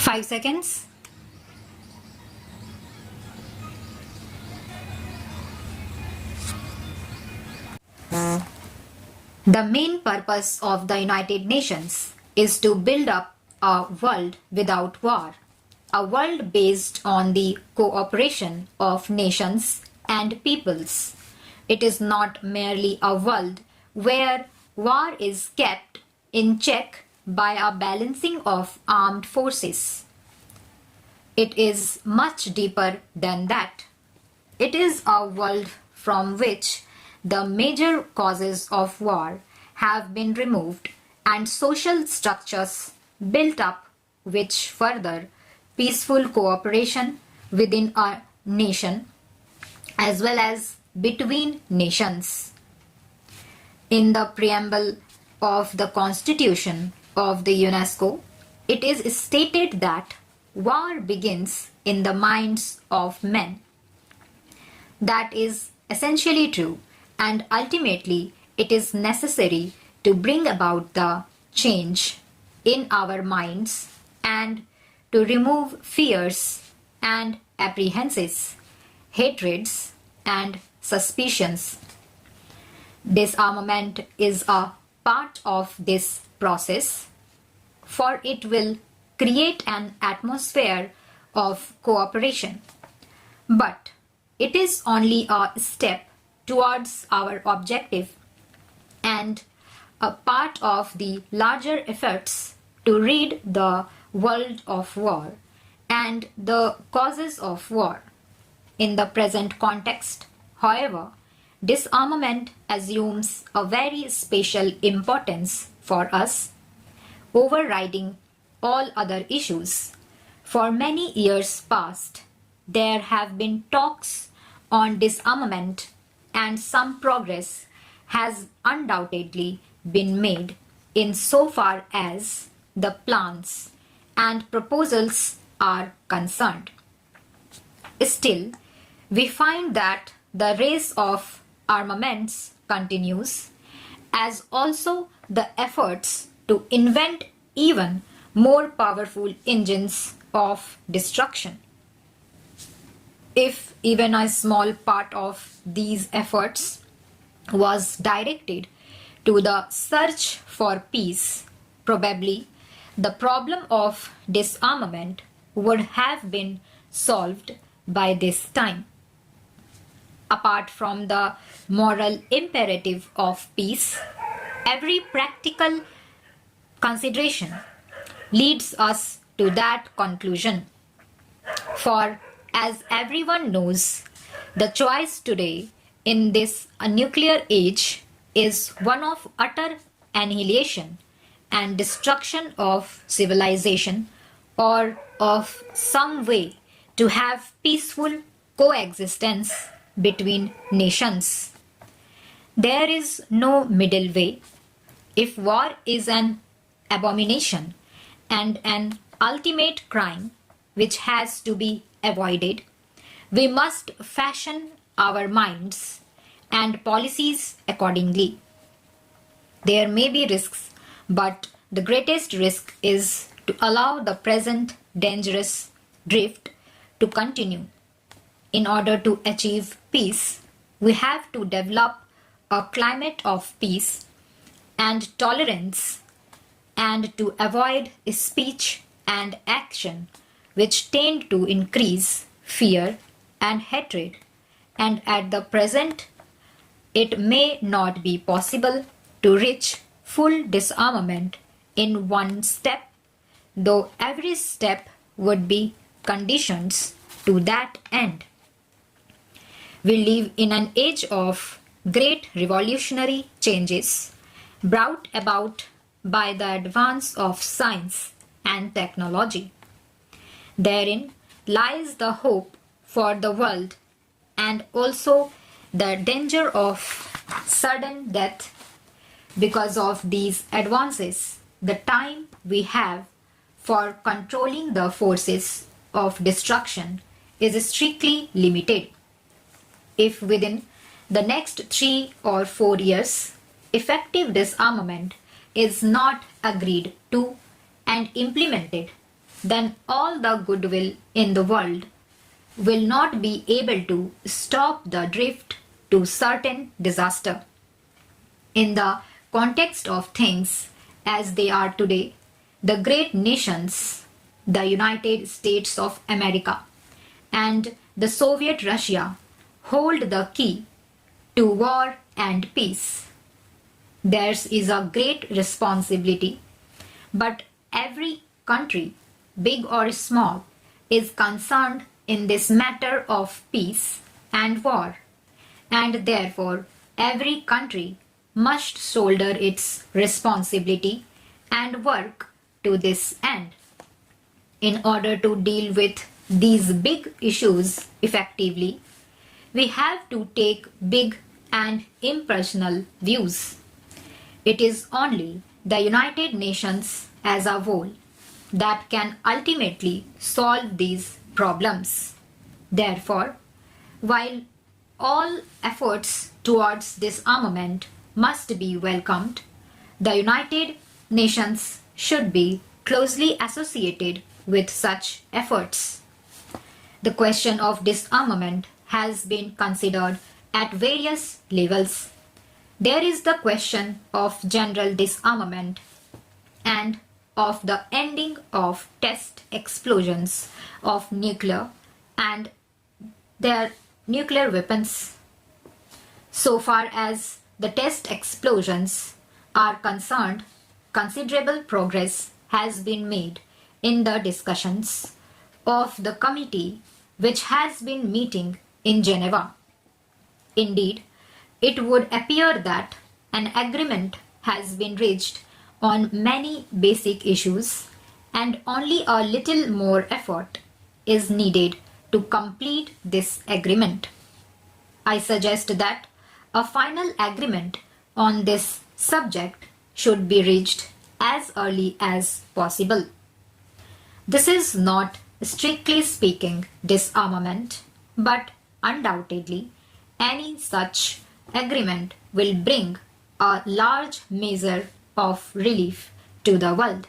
5 seconds. The main purpose of the United Nations is to build up a world without war, a world based on the cooperation of nations and peoples. It is not merely a world where war is kept in check by a balancing of armed forces. It is much deeper than that. It is a world from which the major causes of war have been removed and social structures built up which further peaceful cooperation within a nation as well as between nations. In the preamble of the Constitution of the UNESCO, it is stated that war begins in the minds of men. That is essentially true, and ultimately it is necessary to bring about the change in our minds and to remove fears and apprehensions, hatreds and suspicions. Disarmament is a part of this process, for it will create an atmosphere of cooperation. But it is only a step towards our objective and a part of the larger efforts to rid the world of war and the causes of war. In the present context, however, disarmament assumes a very special importance for us, overriding all other issues. For many years past, there have been talks on disarmament, and some progress has undoubtedly been made in so far as the plans and proposals are concerned. Still, we find that the race of armaments continues, as also the efforts to invent even more powerful engines of destruction. If even a small part of these efforts was directed to the search for peace, probably the problem of disarmament would have been solved by this time. Apart from the moral imperative of peace, every practical consideration leads us to that conclusion. For as everyone knows, the choice today in this nuclear age is one of utter annihilation and destruction of civilization, or of some way to have peaceful coexistence between nations. There is no middle way. If war is an abomination and an ultimate crime which has to be avoided, we must fashion our minds and policies accordingly. There may be risks, but the greatest risk is to allow the present dangerous drift to continue. In order to achieve peace, we have to develop a climate of peace and tolerance, and to avoid speech and action which tend to increase fear and hatred. And at the present, it may not be possible to reach full disarmament in one step, though every step would be conditions to that end. We live in an age of great revolutionary changes brought about by the advance of science and technology. Therein lies the hope for the world and also the danger of sudden death. Because of these advances, the time we have for controlling the forces of destruction is strictly limited. If within the next 3 or 4 years, effective disarmament is not agreed to and implemented, then all the goodwill in the world will not be able to stop the drift to certain disaster. In the context of things as they are today, the great nations, the United States of America and the Soviet Russia, hold the key to war and peace. Theirs is a great responsibility, but every country, big or small, is concerned in this matter of peace and war, and therefore every country must shoulder its responsibility and work to this end. In order to deal with these big issues effectively, we have to take big and impersonal views. It is only the United Nations as a whole that can ultimately solve these problems. Therefore, while all efforts towards disarmament must be welcomed, the United Nations should be closely associated with such efforts. The question of disarmament has been considered at various levels. There is the question of general disarmament and of the ending of test explosions of nuclear and their nuclear weapons. So far as the test explosions are concerned, considerable progress has been made in the discussions of the committee which has been meeting in Geneva. Indeed, it would appear that an agreement has been reached on many basic issues and only a little more effort is needed to complete this agreement. I suggest that a final agreement on this subject should be reached as early as possible. This is not, strictly speaking, disarmament, but undoubtedly any such agreement will bring a large measure of relief to the world.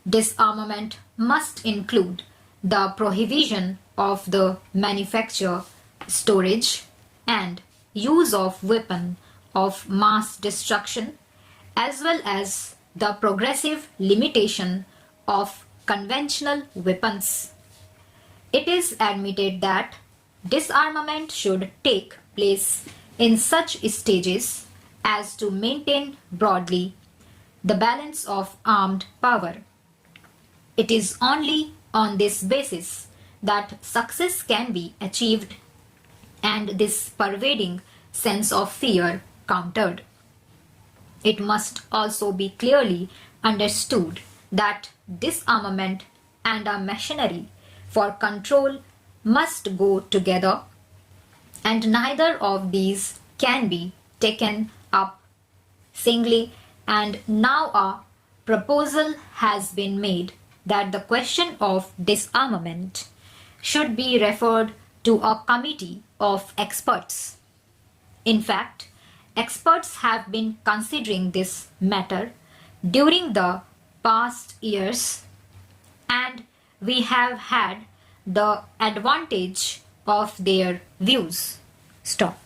Disarmament must include the prohibition of the manufacture, storage, and use of weapons of mass destruction, as well as the progressive limitation of conventional weapons. It is admitted that disarmament should take place in such stages as to maintain broadly the balance of armed power. It is only on this basis that success can be achieved and this pervading sense of fear countered. It must also be clearly understood that disarmament and a machinery for control must go together, and neither of these can be taken up singly, and now a proposal has been made that the question of disarmament should be referred to a committee of experts. In fact, experts have been considering this matter during the past years, and we have had the advantage of their views. Stop.